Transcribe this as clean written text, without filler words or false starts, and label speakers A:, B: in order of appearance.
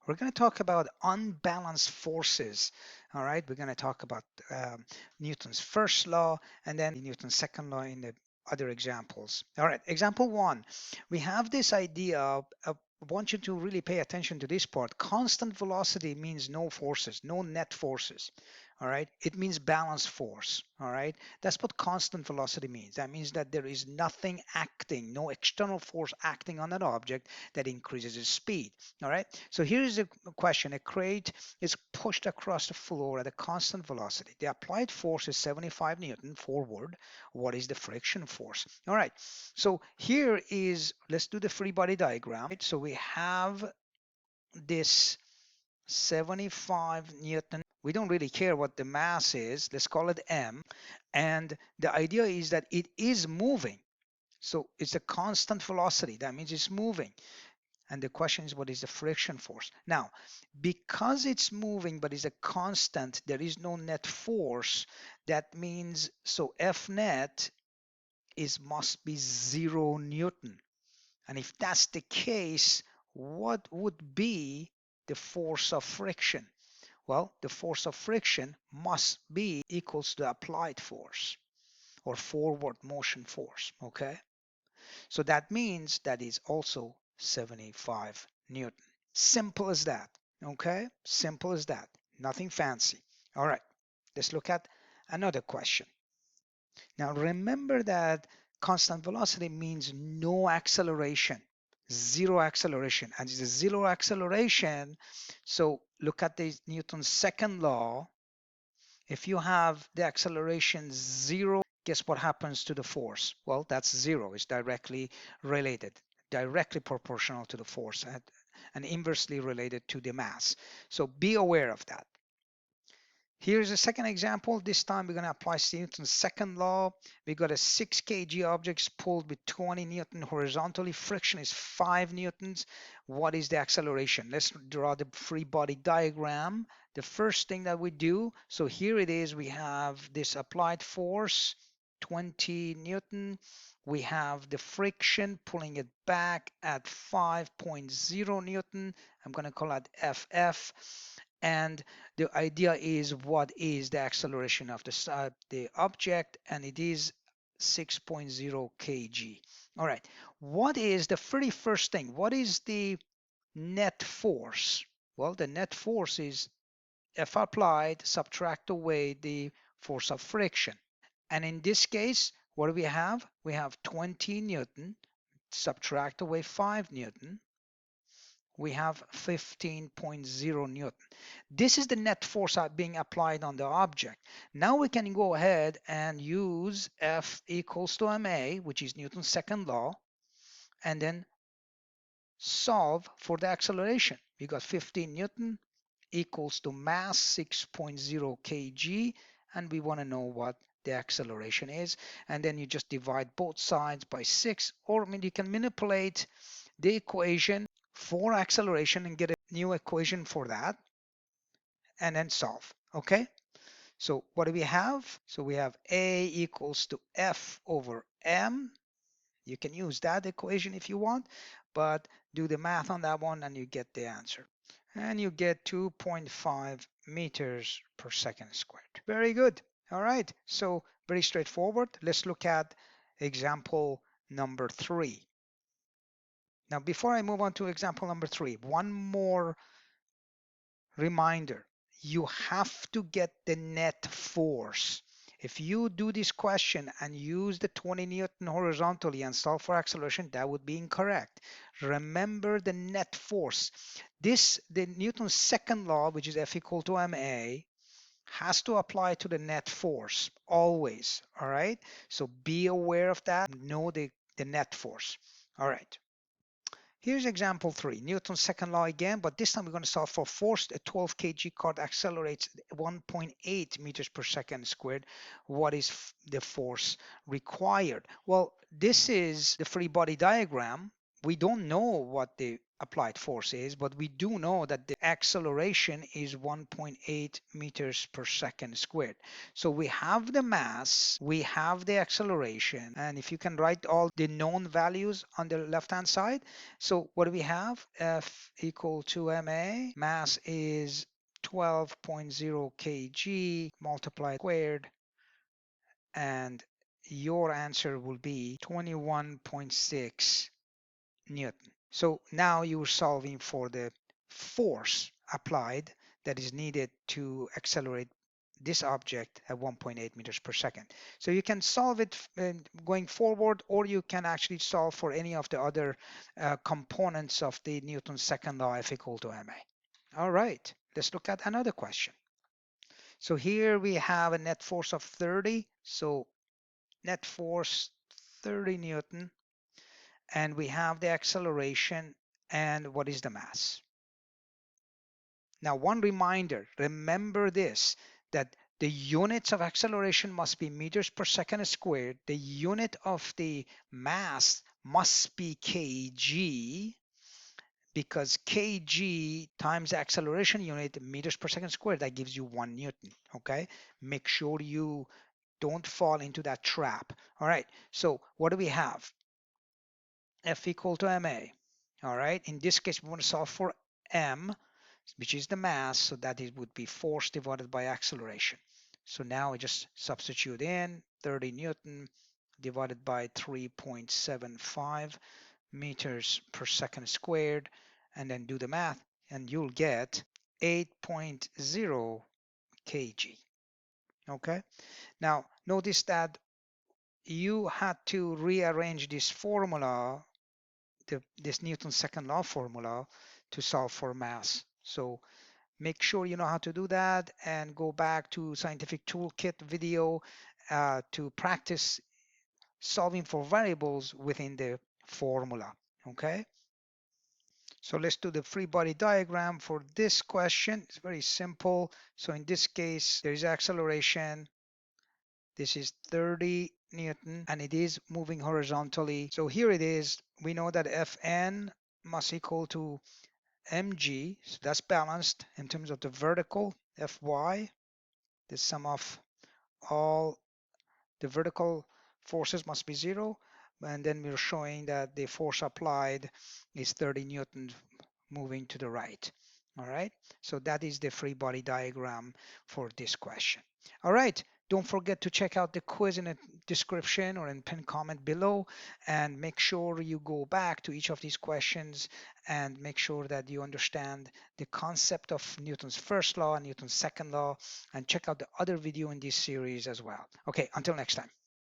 A: We're going to talk about unbalanced forces. All right, we're going to talk about Newton's first law and then Newton's second law in the other examples. All right, example one. We have this idea of I want you to really pay attention to this part. Constant velocity means no forces, no net forces. All right, it means balanced force. All right, that's what constant velocity means. That means that there is nothing acting, no external force acting on an object that increases its speed. All right, so here is a question. A crate is pushed across the floor at a constant velocity. The applied force is 75 Newton forward. What is the friction force? All right, so here is, let's do the free body diagram. So we have this 75 Newton. We don't really care what the mass is. Let's call it M. And the idea is that it is moving. So it's a constant velocity. That means it's moving. And the question is, what is the friction force? Now, because it's moving but is a constant, there is no net force. That means, so F net must be 0 Newton. And if that's the case, what would be the force of friction? Well, the force of friction must be equals to the applied force or forward motion force, okay? So that means that is also 75 Newton. Simple as that, okay? Simple as that, nothing fancy. All right, let's look at another question. Now remember that constant velocity means no acceleration, zero acceleration, and it's a zero acceleration. So look at the Newton's second law. If you have the acceleration 0, guess what happens to the force? Well, that's 0. It's directly related, directly proportional to the force, and inversely related to the mass. So be aware of that. Here's a second example. This time we're going to apply Newton's second law. We got a 6 kg object pulled with 20 Newton horizontally. Friction is 5 Newtons. What is the acceleration? Let's draw the free body diagram. The first thing that we do, so here it is, we have this applied force, 20 Newton. We have the friction pulling it back at 5.0 Newton. I'm going to call that FF. And the idea is, what is the acceleration of the object, and it is 6.0 kg. All right, what is the very first thing? What is the net force? Well, the net force is F applied, subtract away the force of friction. And in this case, what do we have? We have 20 Newton, subtract away 5 Newton, we have 15.0 Newton. This is the net force being applied on the object. Now we can go ahead and use F equals to ma, which is Newton's second law, and then solve for the acceleration. We got 15 Newton equals to mass 6.0 kg, and we want to know what the acceleration is. And then you just divide both sides by 6, or I mean, you can manipulate the equation for acceleration and get a new equation for that, and then solve. Okay, so what do we have? So we have A equals to F over M. You can use that equation if you want, but do the math on that one and you get the answer. And you get 2.5 meters per second squared. Very good. All right, so very straightforward. Let's look at example number 3. Now, before I move on to example number 3, one more reminder. You have to get the net force. If you do this question and use the 20 Newton horizontally and solve for acceleration, that would be incorrect. Remember the net force. The Newton's second law, which is F equal to ma, has to apply to the net force always. All right, so be aware of that. Know the net force. All right. Here's example 3, Newton's second law again, but this time we're going to solve for force. A 12 kg cart accelerates 1.8 meters per second squared. What is the force required? Well, this is the free body diagram. We don't know what the applied force is, but we do know that the acceleration is 1.8 meters per second squared. So we have the mass, we have the acceleration, and if you can write all the known values on the left-hand side, so what do we have? F equal to ma, mass is 12.0 kg multiplied squared, and your answer will be 21.6 Newton. So now you're solving for the force applied that is needed to accelerate this object at 1.8 meters per second. So you can solve it going forward, or you can actually solve for any of the other components of the Newton's second law, F equal to ma. All right, let's look at another question. So here we have a net force of 30. So net force 30 Newton, and we have the acceleration, and what is the mass? Now, one reminder, remember this, that the units of acceleration must be meters per second squared. The unit of the mass must be kg, because kg times the acceleration unit, meters per second squared, that gives you 1 Newton, okay? Make sure you don't fall into that trap. All right, so what do we have? F equal to ma. All right, in this case, we want to solve for m, which is the mass, so that it would be force divided by acceleration. So now I just substitute in 30 Newton divided by 3.75 meters per second squared, and then do the math, and you'll get 8.0 kg. Okay, now notice that you had to rearrange this formula, this Newton's second law formula, to solve for mass. So make sure you know how to do that, and go back to scientific toolkit video to practice solving for variables within the formula. Okay, so let's do the free body diagram for this question. It's very simple. So in this case, there is acceleration. This is 30 Newton, and it is moving horizontally. So here it is. We know that Fn must equal to mg, so that's balanced. In terms of the vertical, Fy, the sum of all the vertical forces must be 0, and then we're showing that the force applied is 30 Newton moving to the right. All right, so that is the free body diagram for this question. All right, don't forget to check out the quiz in the description or in pinned comment below, and make sure you go back to each of these questions and make sure that you understand the concept of Newton's first law and Newton's second law, and check out the other video in this series as well. Okay, until next time.